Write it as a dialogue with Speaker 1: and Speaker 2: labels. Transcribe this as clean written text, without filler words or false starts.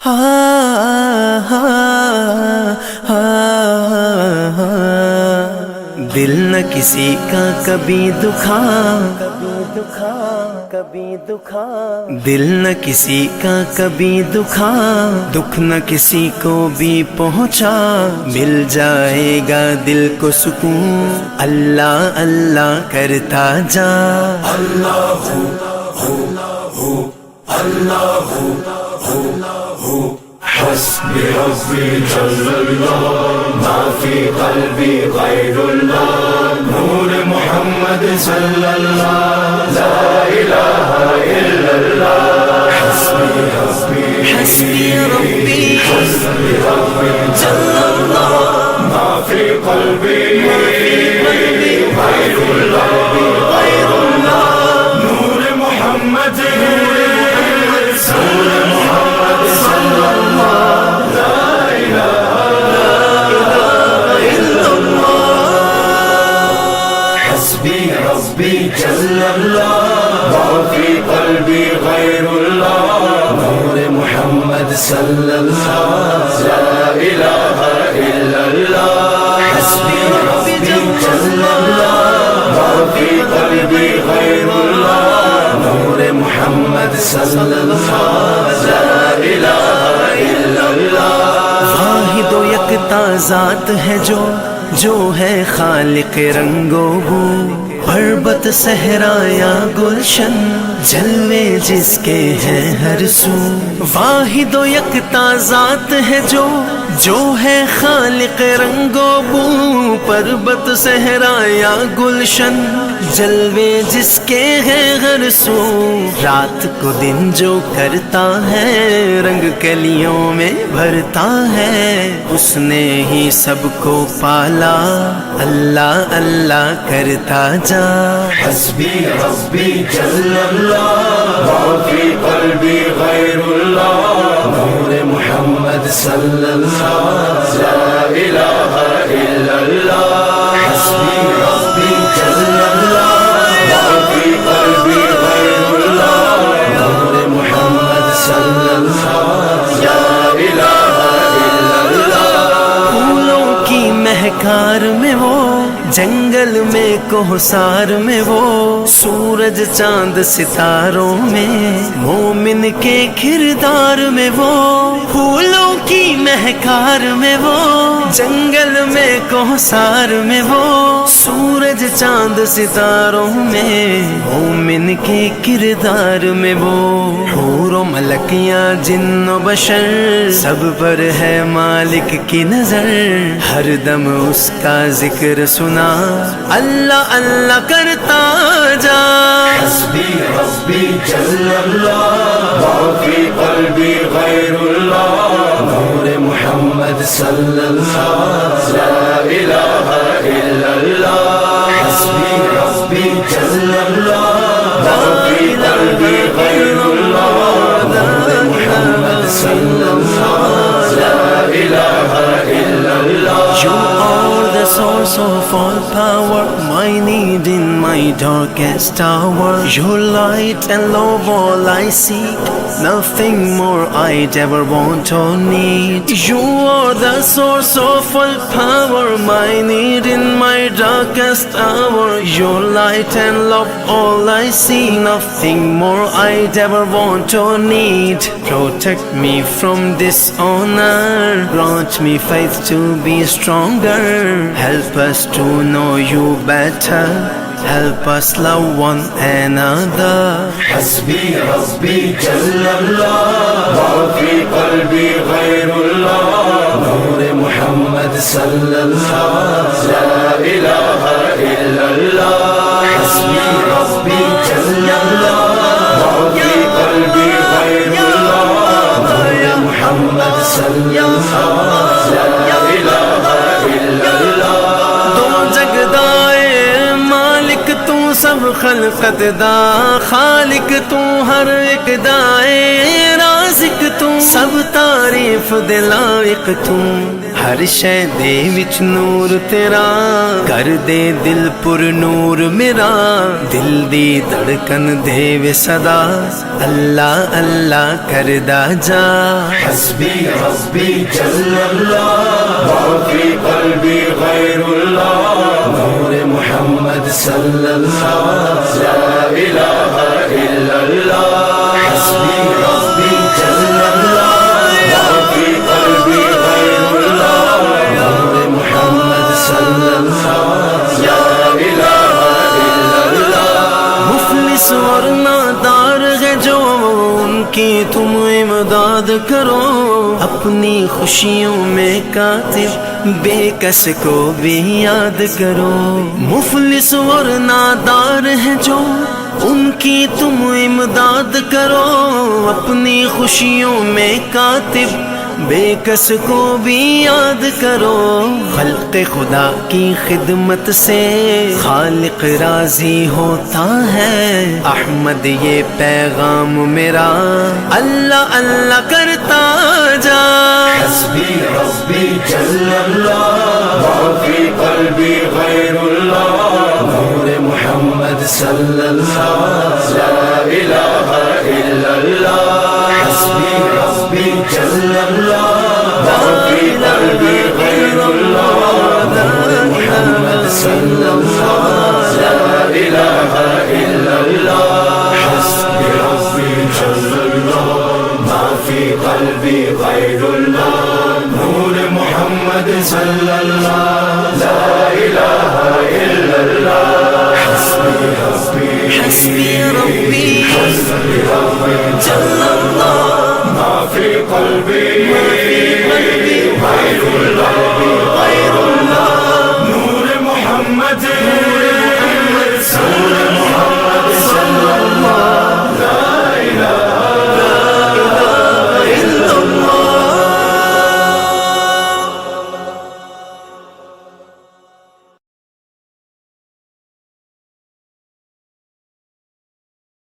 Speaker 1: हा हा हा हा। दिल न किसी का कभी दुखा, कभी दुखा। दिल न किसी का कभी दुखा, दुख न किसी को भी पहुंचा। मिल जाएगा दिल को सुकून, अल्लाह अल्लाह करता जा।
Speaker 2: अल्लाह हू अल्लाह हू हस्बी रब्बी जल्लल्लाह मा फी क़ल्बी गैरुल्लाह नूर मोहम्मद सल्लल्लाह ला इलाहा इल्लल्लाह हस्बी रब्बी जल्लल्लाह मा फी क़ल्बी गैरुल्लाह नूर मोहम्मद रब्बी जल्लल्लाह मा फी क़ल्बी गैरुल्लाह नूर मोहम्मद सल्लल्लाह ला इलाहा इल्लल्लाह हस्बी रब्बी जल्लल्लाह मा फी क़ल्बी गैरुल्लाह नूर मोहम्मद सल्लल्लाह ला इलाहा इल्लल्लाह।
Speaker 1: वाहिद व यकता ज़ात है जो है खालिक रंगो बू, पर्वत सहराया गुलशन जलवे जिसके हैं हर सू। वाहिद व यकता ज़ात है जो है खालिक रंगो बू, पर्वत सहराया गुलशन जलवे जिसके हैं हर सू। रात को दिन जो करता है, रंग कलियों में भरता है, उसने ही सबको पाला, अल्लाह अल्लाह करता जा।
Speaker 2: हस्बी रब्बी जल्लल्लाह मा फी क़ल्बी गैरुल्लाह नूर मोहम्मद सल्लल्लाह ला इलाहा इल्लल्लाह हस्बी रब्बी जल्लल्लाह मा फी क़ल्बी गैरुल्लाह नूर मोहम्मद सल्लल्लाह ला इलाहा इल्लल्लाह।
Speaker 1: फूलों की महकार में वो, जंगल में कोहसार में वो, सूरज चांद सितारों में, मोमिन के किरदार में वो। फूलों की महकार में वो, जंगल में कोहसार में वो, सूरज चांद सितारों में, मोमिन के किरदार में वो। हूर व मलकियां जिन्नो बशर, सब पर है मालिक की नजर, हर दम उसका जिक्र सुना, अल्लाह अल्लाह करता जा।
Speaker 2: हस्बी रब्बी जल्लल्लाह मा फी क़ल्बी गैरुल्लाह नूर मोहम्मद सल्लल्लाह ला इलाहा इल्लल्लाह हस्बी रब्बी जल्लल्लाह मा फी क़ल्बी गैरुल्लाह नूर मोहम्मद सल्लल्लाह ला इलाहा इल्लल्लाह।
Speaker 1: You are the source of all power, my need in my darkest hour. Your light and love all I seek, nothing more I'd ever want or need. You are the source of all power, my need in my darkest hour. Your light and love all I see, nothing more I'd ever want or need. Protect me from dishonor, grant me faith to be stronger, help us to know you better, help us love one another.
Speaker 2: हस्बी रब्बी जल्लल्लाह मा फी क़ल्बी गैरुल्लाह नूर मोहम्मद सल्लल्लाह ला इलाहा इल्लल्लाह हस्बी रब्बी जल्लल्लाह मा फी क़ल्बी गैरुल्लाह नूर मोहम्मद सल्लल्लाह ला इलाहा इल्लल्लाह।
Speaker 1: दो जगदाए मालिक तू सब खलकत दा, खालिक तू हर एक दाए, राज़िक तू सब तारीफ दे लायक तू, हर शै दे विच नूर तेरा, कर दे दिल पुर नूर मेरा, दिल दी धड़कन देवे सदा, अल्लाह अल्लाह करदा जा।
Speaker 2: हस्बी रब्बी जल्लल्लाह, माफी क़ल्बी गैरुल्लाह, नूर मुहम्मद सल्लल्लाह, ला इलाहा इल्लल्लाह। हस्बी रब्बी जल्लल्लाह, माफी क़ल्बी गैरुल्लाह, नूर मुहम्मद सल्लल्लाह, ला इलाहा इल्लल्लाह।
Speaker 1: मुफलिस और नादार है जो, उनकी तुम इमदाद करो, अपनी खुशियों में कातिब बेकस को भी याद करो। मुफलिस और नादार है जो, उनकी तुम इमदाद करो, अपनी खुशियों में कातिब बेकस को भी याद करो। खल्क़ खुदा की खिदमत से खालिक राजी होता है, अहमद ये पैगाम मेरा अल्लाह अल्लाह करता जा।
Speaker 2: हस्बी रब्बी जल्लल्लाह, माफी क़ल्बी गैरुल्लाह, नूर मुहम्मद सल्लल्लाह, ला इलाहा इल्लल्लाह। हस्बी रब्बी जल्लल्लाह, माफी क़ल्बी गैरुल्लाह, नूर मुहम्मद सल्लल्लाह, ला इलाहा इल्लल्लाह। हस्बी रब्बी जल्लल्लाह, माफी क़ल्बी गैरुल्लाह, नूर मुहम्मद सल्लल्लाह, ला इलाहा इल्लल्लाह। हस्बी रब्बी जल्लल्लाह, माफी क़ल्बी गैरुल्लाह।